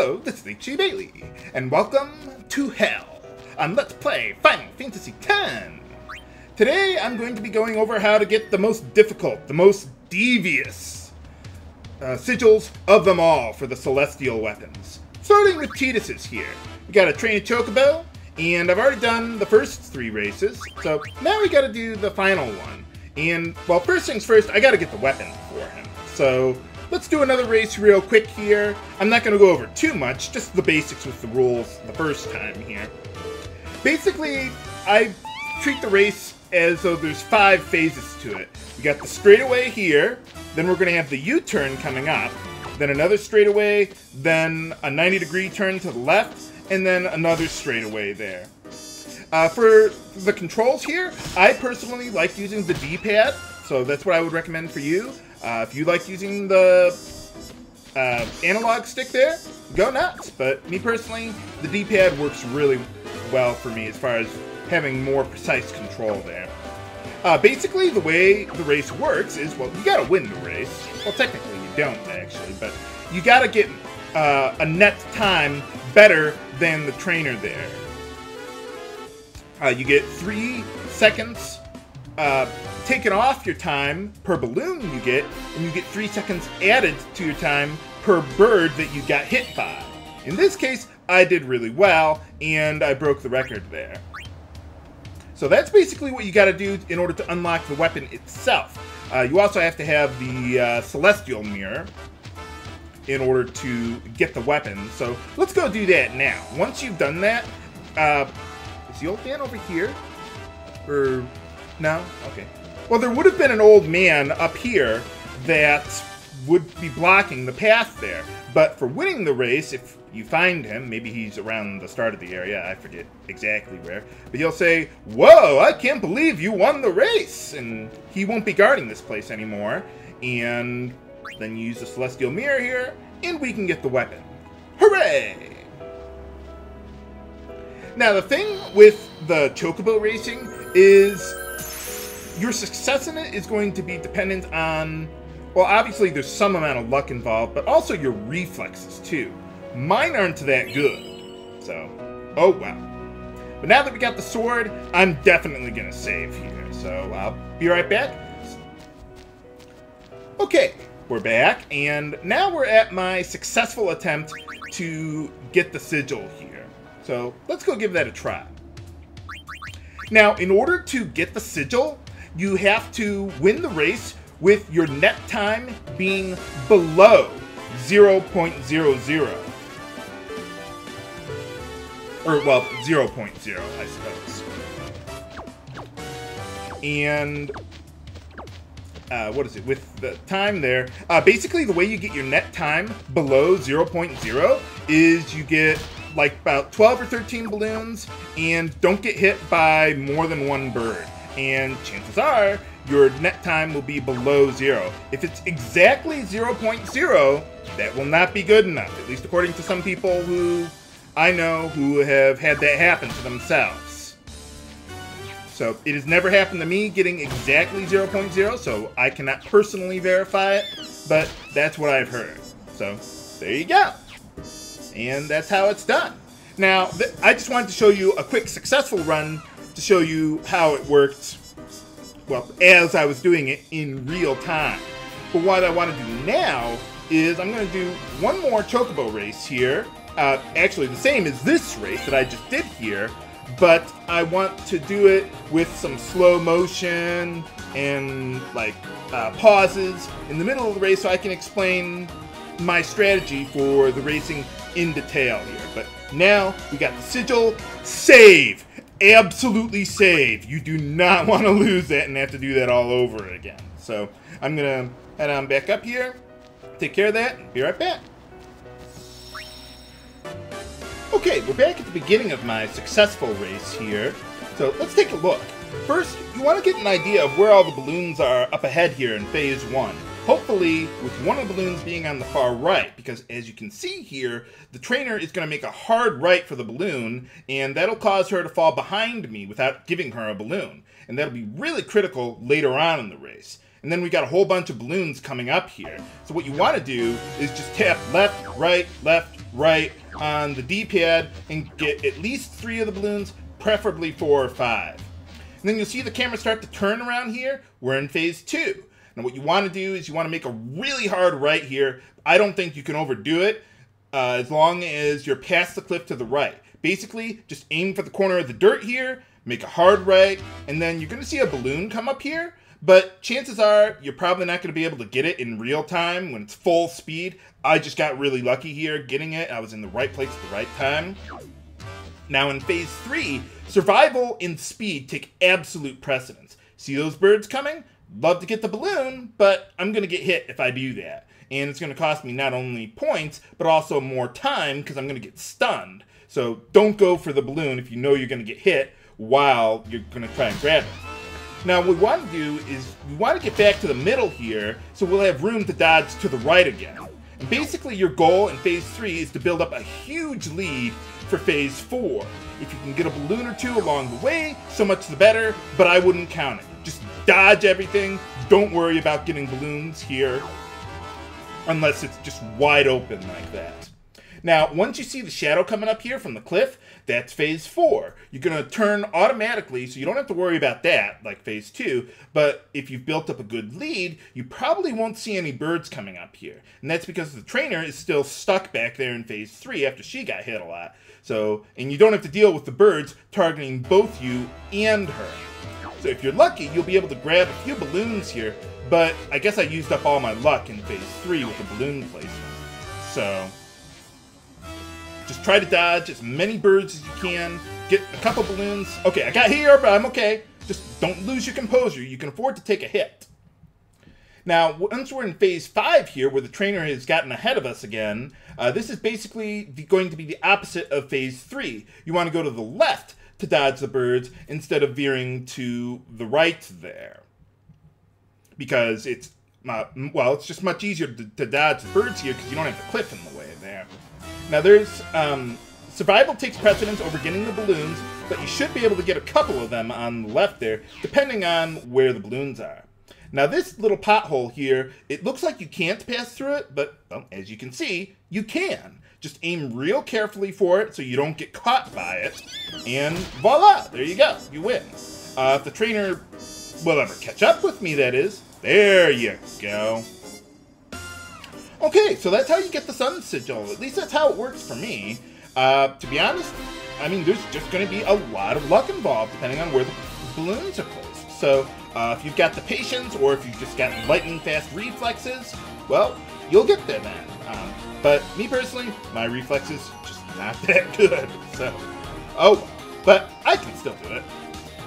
Hello, this is H.G. Bailey, and welcome to Hell on Let's Play Final Fantasy X. Today, I'm going to be going over how to get the most difficult, the most devious sigils of them all for the celestial weapons. Starting with Tidus's here. We gotta train a Chocobo, and I've already done the first 3 races, so now we gotta do the final one. And, well, first things first, I gotta get the weapon for him. So, let's do another race real quick here. I'm not going to go over too much, just the basics with the rules the first time here. Basically, I treat the race as though there's 5 phases to it. We got the straightaway here, then we're going to have the U-turn coming up, then another straightaway, then a 90-degree turn to the left, and then another straightaway there. For the controls here, I personally like using the D-pad, so that's what I would recommend for you. If you like using the analog stick there, go nuts. But me personally, the D-pad works really well for me as far as having more precise control there. Basically, the way the race works is, well, you gotta win the race. Well, technically you don't, actually, but you gotta get a net time better than the trainer there. You get 3 seconds taken off your time per balloon you get, and you get 3 seconds added to your time per bird that you got hit by. In this case, I did really well, and I broke the record there. So that's basically what you gotta do in order to unlock the weapon itself. You also have to have the Celestial Mirror in order to get the weapon. So let's go do that now. Once you've done that, is the old man over here? Or... no? Okay. Well, there would have been an old man up here that would be blocking the path there. But for winning the race, if you find him, maybe he's around the start of the area, I forget exactly where, but he'll say, "Whoa, I can't believe you won the race!" And he won't be guarding this place anymore. And then you use the Celestial Mirror here, and we can get the weapon. Hooray! Now, the thing with the Chocobo racing is your success in it is going to be dependent on, well, obviously there's some amount of luck involved, but also your reflexes too. Mine aren't that good, so, oh well. But now that we got the sword, I'm definitely gonna save here, so I'll be right back. Okay, we're back, and now we're at my successful attempt to get the sigil here. So let's go give that a try. Now, in order to get the sigil, you have to win the race with your net time being below 0.00. Or, well, 0.0, I suppose. And, what is it? With the time there, basically the way you get your net time below 0.0 is you get like about 12 or 13 balloons and don't get hit by more than 1 bird. And chances are your net time will be below 0. If it's exactly 0.0, that will not be good enough, at least according to some people who I know who have had that happen to themselves. So it has never happened to me getting exactly 0.0, so I cannot personally verify it, but that's what I've heard. So there you go. And that's how it's done. Now, I just wanted to show you a quick successful run to show you how it worked, well, as I was doing it in real time. But what I want to do now is I'm going to do one more Chocobo race here. Actually, the same as this race that I just did here, but I want to do it with some slow motion and, like, pauses in the middle of the race so I can explain my strategy for the racing in detail here. But now we got the sigil. Save! Absolutely save. You do not want to lose that and have to do that all over again. So I'm gonna head on back up here, take care of that, and be right back. Okay, we're back at the beginning of my successful race here. So let's take a look. First, you want to get an idea of where all the balloons are up ahead here in phase 1. Hopefully, with one of the balloons being on the far right, because as you can see here, the trainer is going to make a hard right for the balloon, and that'll cause her to fall behind me without giving her a balloon. And that'll be really critical later on in the race. And then we got a whole bunch of balloons coming up here. So what you want to do is just tap left, right, right on the D-pad and get at least 3 of the balloons, preferably 4 or 5. And then you'll see the camera start to turn around here. We're in phase 2. Now what you want to do is you want to make a really hard right here. I don't think you can overdo it as long as you're past the cliff to the right. Basically, just aim for the corner of the dirt here, make a hard right, and then you're going to see a balloon come up here. But chances are you're probably not going to be able to get it in real time when it's full speed. I just got really lucky here getting it. I was in the right place at the right time. Now in phase 3, survival and speed take absolute precedence. See those birds coming? Love to get the balloon, but I'm going to get hit if I do that. And it's going to cost me not only points, but also more time because I'm going to get stunned. So don't go for the balloon if you know you're going to get hit while you're going to try and grab it. Now what we want to do is we want to get back to the middle here so we'll have room to dodge to the right again. And basically your goal in phase 3 is to build up a huge lead for phase 4. If you can get a balloon or 2 along the way, so much the better, but I wouldn't count it. Just dodge everything. Don't worry about getting balloons here unless it's just wide open like that. Now, once you see the shadow coming up here from the cliff, that's phase 4. You're going to turn automatically, so you don't have to worry about that, like phase 2. But if you've built up a good lead, you probably won't see any birds coming up here. And that's because the trainer is still stuck back there in phase 3 after she got hit a lot. So, and you don't have to deal with the birds targeting both you and her. So if you're lucky, you'll be able to grab a few balloons here. But I guess I used up all my luck in phase 3 with the balloon placement. So just try to dodge as many birds as you can. Get a couple balloons. Okay, I got here, but I'm okay. Just don't lose your composure. You can afford to take a hit. Now, once we're in phase 5 here, where the trainer has gotten ahead of us again, this is basically going to be the opposite of phase 3. You want to go to the left to dodge the birds instead of veering to the right there. Because it's, well, it's just much easier to dodge the birds here because you don't have the cliff in the way there. Now there's, survival takes precedence over getting the balloons, but you should be able to get a couple of them on the left there, depending on where the balloons are. Now this little pothole here, it looks like you can't pass through it, but well, as you can see, you can. Just aim real carefully for it so you don't get caught by it, and voila, there you go, you win. If the trainer will ever catch up with me, that is. There you go. Okay, so that's how you get the sun sigil. At least that's how it works for me. To be honest, I mean, there's just going to be a lot of luck involved depending on where the balloons are placed. So if you've got the patience or if you've just got lightning fast reflexes, well, you'll get there then. But me personally, my reflexes just not that good. So, oh, but I can still do it.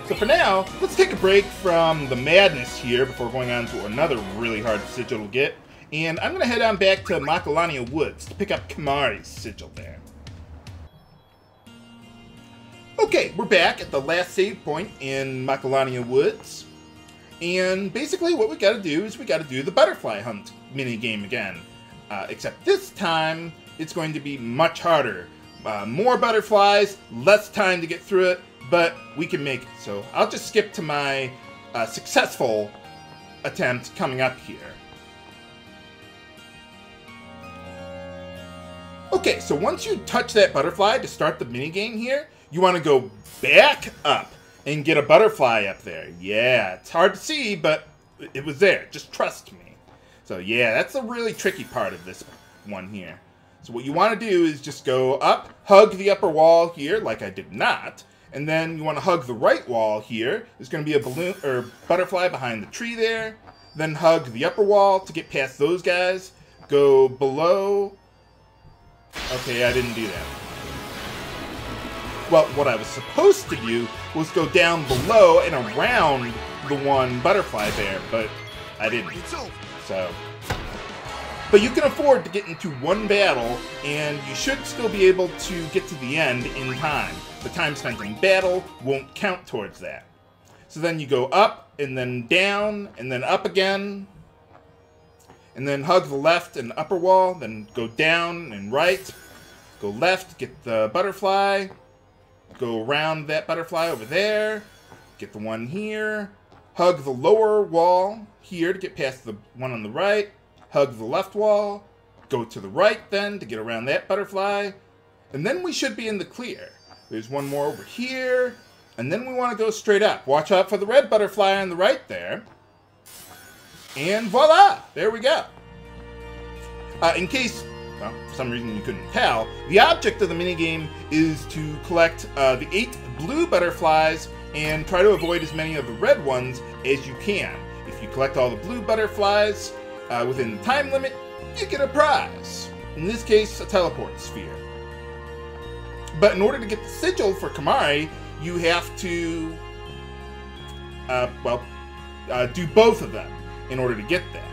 So for now, let's take a break from the madness here before going on to another really hard sigil to get. And I'm going to head on back to Macalania Woods to pick up Kimahri's sigil there. Okay, we're back at the last save point in Macalania Woods. And basically what we got to do is we got to do the butterfly hunt minigame again. Except this time, it's going to be much harder. More butterflies, less time to get through it, but we can make it. So I'll just skip to my successful attempt coming up here. Okay, so once you touch that butterfly to start the minigame here, you want to go back up and get a butterfly up there. Yeah, it's hard to see, but it was there. Just trust me. So yeah, that's the really tricky part of this one here. So what you want to do is just go up, hug the upper wall here, like I did not, and then you want to hug the right wall here. There's going to be a balloon or butterfly behind the tree there. Then hug the upper wall to get past those guys. Go below. Okay, I didn't do that. Well, what I was supposed to do was go down below and around the one butterfly there, but I didn't. So, but you can afford to get into one battle, and you should still be able to get to the end in time. The time spent in battle won't count towards that. So then you go up, and then down, and then up again, and then hug the left and upper wall, then go down and right, go left, get the butterfly, go around that butterfly over there, get the one here, hug the lower wall here to get past the one on the right, hug the left wall, go to the right then to get around that butterfly. And then we should be in the clear. There's one more over here. And then we want to go straight up. Watch out for the red butterfly on the right there. And voila! There we go. In case, well, for some reason you couldn't tell, the object of the minigame is to collect the 8 blue butterflies and try to avoid as many of the red ones as you can. If you collect all the blue butterflies within the time limit, you get a prize. In this case, a teleport sphere. But in order to get the sigil for Kimahri, you have to, do both of them in order to get that.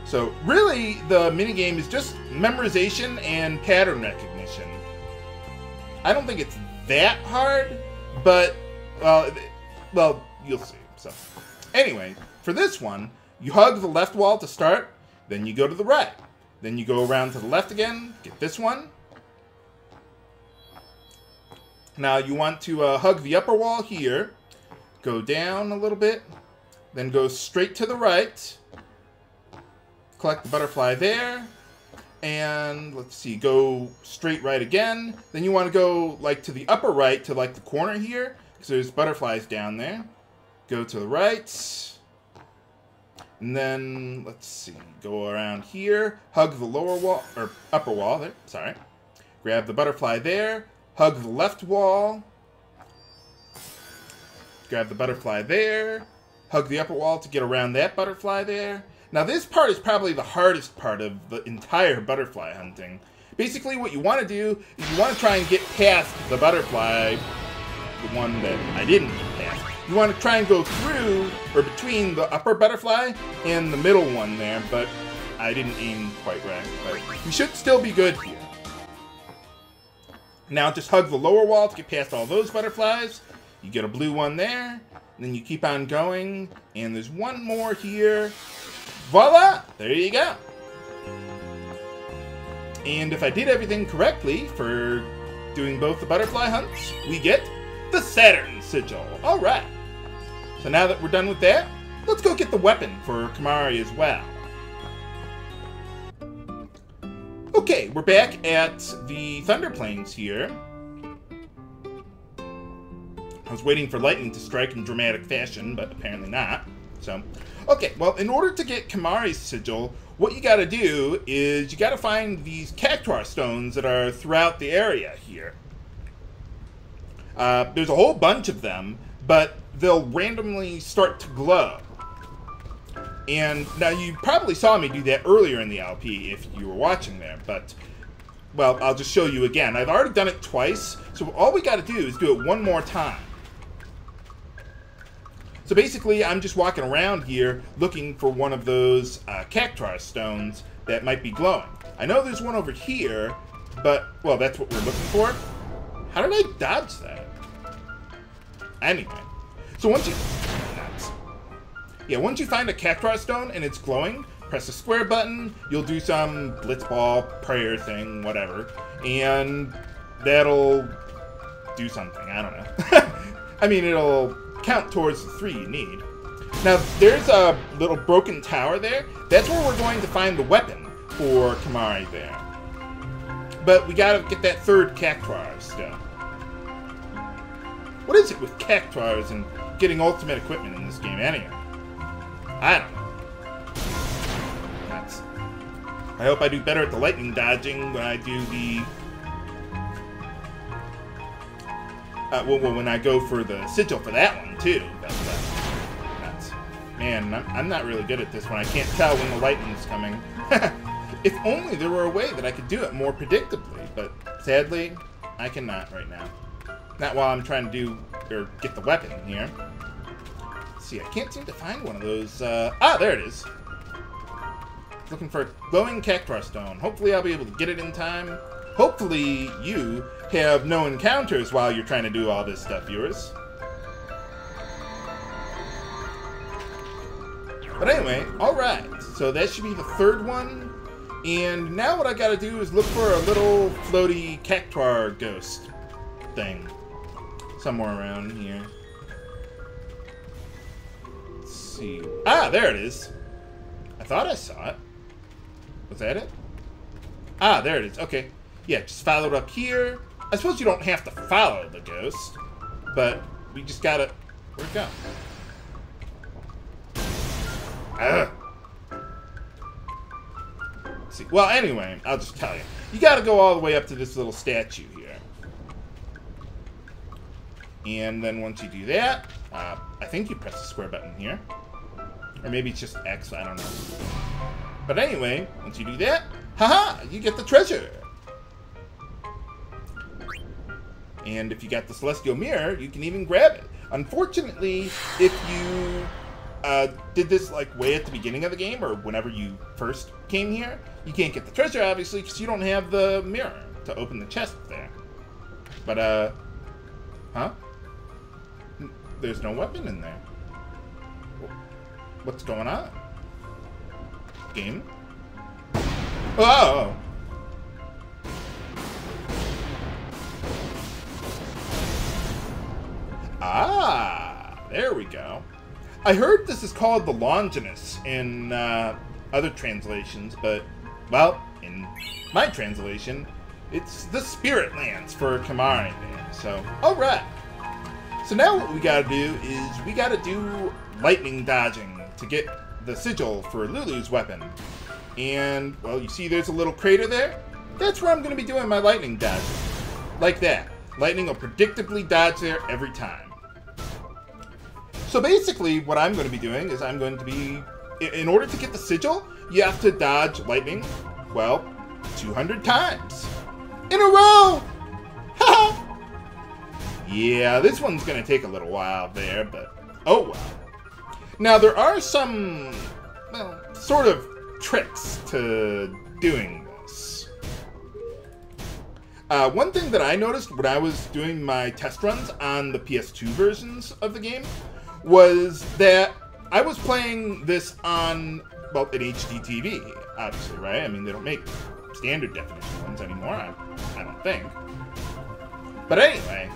So really, the minigame is just memorization and pattern recognition. I don't think it's that hard, but, well, you'll see. So, anyway, for this one, you hug the left wall to start, then you go to the right. Then you go around to the left again, get this one. Now you want to hug the upper wall here, go down a little bit, then go straight to the right, collect the butterfly there, and let's see, go straight right again. Then you want to go like to the upper right to like the corner here, because there's butterflies down there. Go to the right, and then let's see, go around here, hug the lower wall, or upper wall there, sorry. Grab the butterfly there, hug the left wall, grab the butterfly there, hug the upper wall to get around that butterfly there. Now this part is probably the hardest part of the entire butterfly hunting. Basically what you want to do is you want to try and get past the butterfly, the one that I didn't get past. You want to try and go through, or between the upper butterfly and the middle one there, but I didn't aim quite right. But we should still be good here. Now just hug the lower wall to get past all those butterflies. You get a blue one there, and then you keep on going, and there's one more here. Voila! There you go. And if I did everything correctly for doing both the butterfly hunts, we get the Saturn sigil. Alright. So now that we're done with that, let's go get the weapon for Kimahri as well. Okay, we're back at the Thunder Plains here. I was waiting for lightning to strike in dramatic fashion, but apparently not. So, okay, well, in order to get Kimahri's sigil, what you gotta do is you gotta find these cactuar stones that are throughout the area here. There's a whole bunch of them, but they'll randomly start to glow. And now you probably saw me do that earlier in the LP if you were watching there, but, well, I'll just show you again. I've already done it twice, so all we gotta do is do it one more time. So basically, I'm just walking around here looking for one of those cactuar stones that might be glowing. I know there's one over here, but, well, that's what we're looking for. How did I dodge that? Anyway, so once you find a cactuar stone and it's glowing, press the square button, you'll do some blitzball prayer thing, whatever, and that'll do something, I don't know. I mean, it'll count towards the 3 you need. Now, there's a little broken tower there. That's where we're going to find the weapon for Kimahri there. But we gotta get that 3rd cactuar stone. What is it with cactuars and getting ultimate equipment in this game anyway? I don't know. I hope I do better at the lightning dodging when I do the... when I go for the sigil for that one, too. Man, I'm not really good at this one. I can't tell when the lightning's coming. If only there were a way that I could do it more predictably, but sadly, I cannot right now. Not while I'm trying to do, or get the weapon here. Let's see, I can't seem to find one of those, there it is. Looking for a glowing cactuar stone. Hopefully I'll be able to get it in time. Hopefully you have no encounters while you're trying to do all this stuff, viewers. But anyway, alright. So that should be the 3rd one. And now what I gotta do is look for a little floaty cactuar ghost thing. Somewhere around here. Let's see. Ah, there it is. I thought I saw it. Was that it? Ah, there it is. Okay. Yeah, just follow it up here. I suppose you don't have to follow the ghost, but we just gotta... Where'd it go? Ugh. See. Well, anyway, I'll just tell you. You gotta go all the way up to this little statue here. And then once you do that, I think you press the square button here. Or maybe it's just X, I don't know. But anyway, once you do that, haha, you get the treasure. And if you got the Celestial Mirror, you can even grab it. Unfortunately, if you did this like way at the beginning of the game, or whenever you first came here, you can't get the treasure, obviously, because you don't have the mirror to open the chest there. But, huh? There's no weapon in there. What's going on? Game? Oh! Ah! There we go. I heard this is called the Longinus in other translations, but, well, in my translation, it's the Spirit Lands for Kimahri there. So, alright. So now what we gotta do is we gotta do lightning dodging to get the sigil for Lulu's weapon. And, well, you see there's a little crater there? That's where I'm gonna be doing my lightning dodging. Like that. Lightning will predictably dodge there every time. So basically, what I'm going to be doing is I'm going to be... In order to get the sigil, you have to dodge lightning, well, 200 times. In a row! Haha! Yeah, this one's going to take a little while there, but oh well. Now, there are some, well, sort of tricks to doing this. One thing that I noticed when I was doing my test runs on the PS2 versions of the game was that I was playing this on, well, an HD TV, obviously, right? I mean, they don't make standard definition ones anymore, I don't think. But anyway,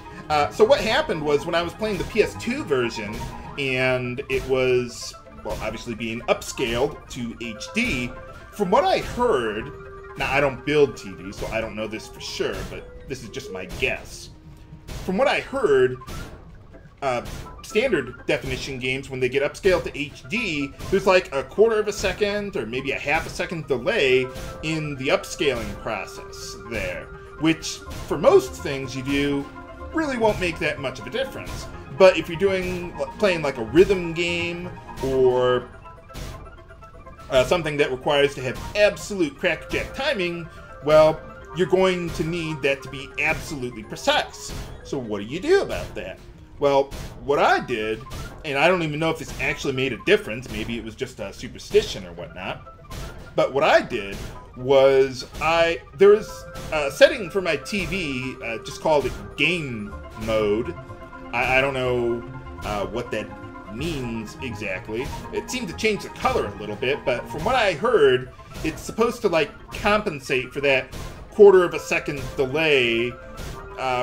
so what happened was when I was playing the PS2 version, and it was, well, obviously being upscaled to HD, from what I heard, now I don't build TVs, so I don't know this for sure, but this is just my guess. From what I heard, standard definition games, when they get upscaled to HD, there's like a quarter of a second or maybe a half a second delay in the upscaling process there, which for most things you do really won't make that much of a difference. But if you're playing like a rhythm game or something that requires to have absolute crackerjack timing, well, you're going to need that to be absolutely precise. So what do you do about that? Well, what I did, and I don't even know if this actually made a difference, maybe it was just a superstition or whatnot, but what I did was there was a setting for my TV, just called it game mode. I don't know what that means exactly. It seemed to change the color a little bit, but from what I heard, it's supposed to like compensate for that quarter of a second delay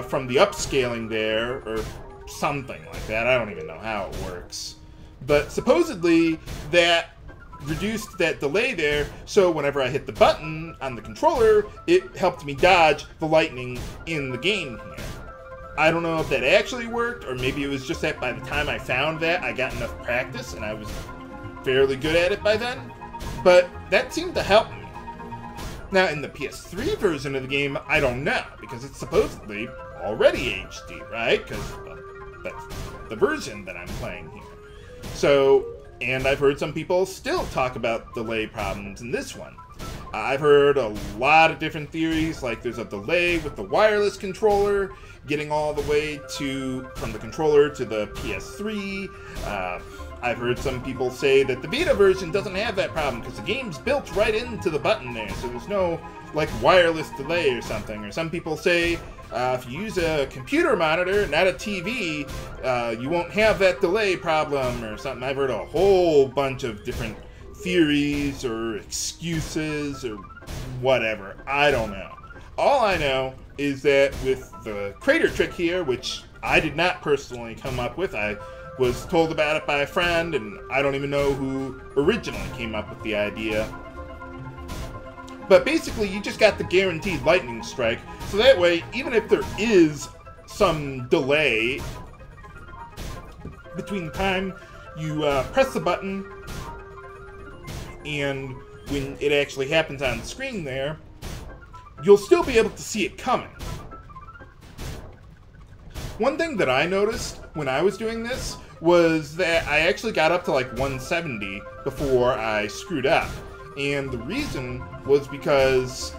from the upscaling there, or something like that. I don't even know how it works. But supposedly that reduced that delay there, so whenever I hit the button on the controller, it helped me dodge the lightning in the game here. I don't know if that actually worked, or maybe it was just that by the time I found that, I got enough practice and I was fairly good at it by then. But that seemed to help me. Now, in the PS3 version of the game, I don't know, because it's supposedly already HD, right? Because that's the version that I'm playing here. So, and I've heard some people still talk about delay problems in this one. I've heard a lot of different theories, like there's a delay with the wireless controller, getting all the way from the controller to the PS3. I've heard some people say that the Vita version doesn't have that problem because the game's built right into the button there, so there's no like wireless delay or something. Or some people say if you use a computer monitor, not a TV, you won't have that delay problem or something. I've heard a whole bunch of different theories or excuses or whatever. I don't know. All I know is that with the crater trick here, which I did not personally come up with, I was told about it by a friend, and I don't even know who originally came up with the idea. But basically, you just got the guaranteed lightning strike, so that way, even if there is some delay between the time you press the button and when it actually happens on the screen there, you'll still be able to see it coming. One thing that I noticed when I was doing this was that I actually got up to like 170 before I screwed up. And the reason was because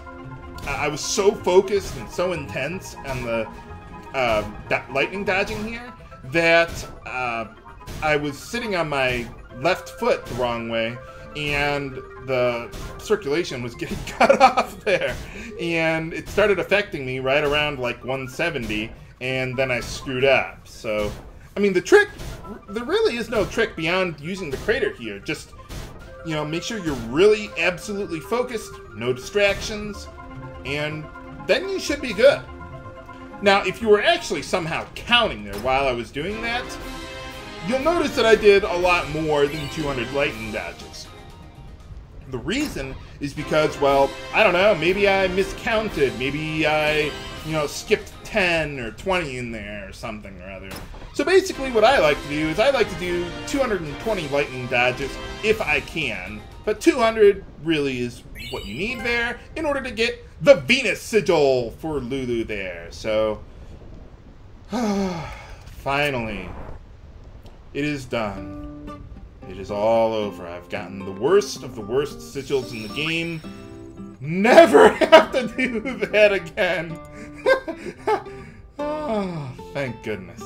I was so focused and so intense on the lightning dodging here that I was sitting on my left foot the wrong way, and the circulation was getting cut off there. And it started affecting me right around like 170, and then I screwed up. So, I mean, the trick, there really is no trick beyond using the crater here. Just, you know, make sure you're really absolutely focused, no distractions, and then you should be good. Now, if you were actually somehow counting there while I was doing that, you'll notice that I did a lot more than 200 lightning dodges. The reason is because, well, I don't know, maybe I miscounted, maybe I, you know, skipped 10 or 20 in there or something or other. So basically what I like to do is I like to do 220 lightning dodges if I can, but 200 really is what you need there in order to get the Venus sigil for Lulu there. So, finally, it is done. It is all over. I've gotten the worst of the worst sigils in the game. Never have to do that again. Oh, thank goodness.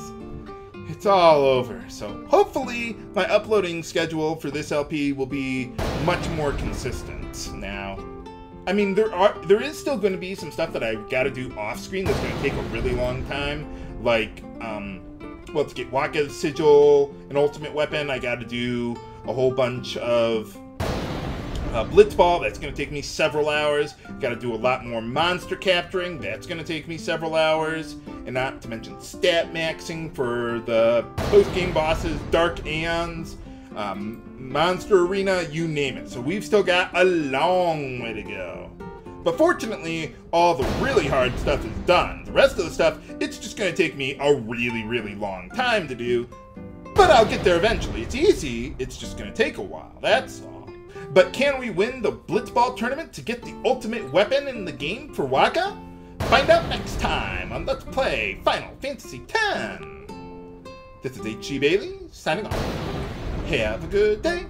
It's all over. So hopefully my uploading schedule for this LP will be much more consistent now. I mean, there is still going to be some stuff that I've got to do off screen that's going to take a really long time. Like, well, to get Waka's sigil, an ultimate weapon, I got to do a whole bunch of Blitzball. That's going to take me several hours. Got to do a lot more monster capturing. That's going to take me several hours. And not to mention stat maxing for the post-game bosses, Dark Aeons, Monster Arena, you name it. So we've still got a long way to go. But fortunately, all the really hard stuff is done. The rest of the stuff, it's just going to take me a really, really long time to do. But I'll get there eventually. It's easy, it's just going to take a while, that's all. But can we win the Blitzball tournament to get the ultimate weapon in the game for Waka? Find out next time on Let's Play Final Fantasy X. This is H.G. Bailey, signing off. Have a good day.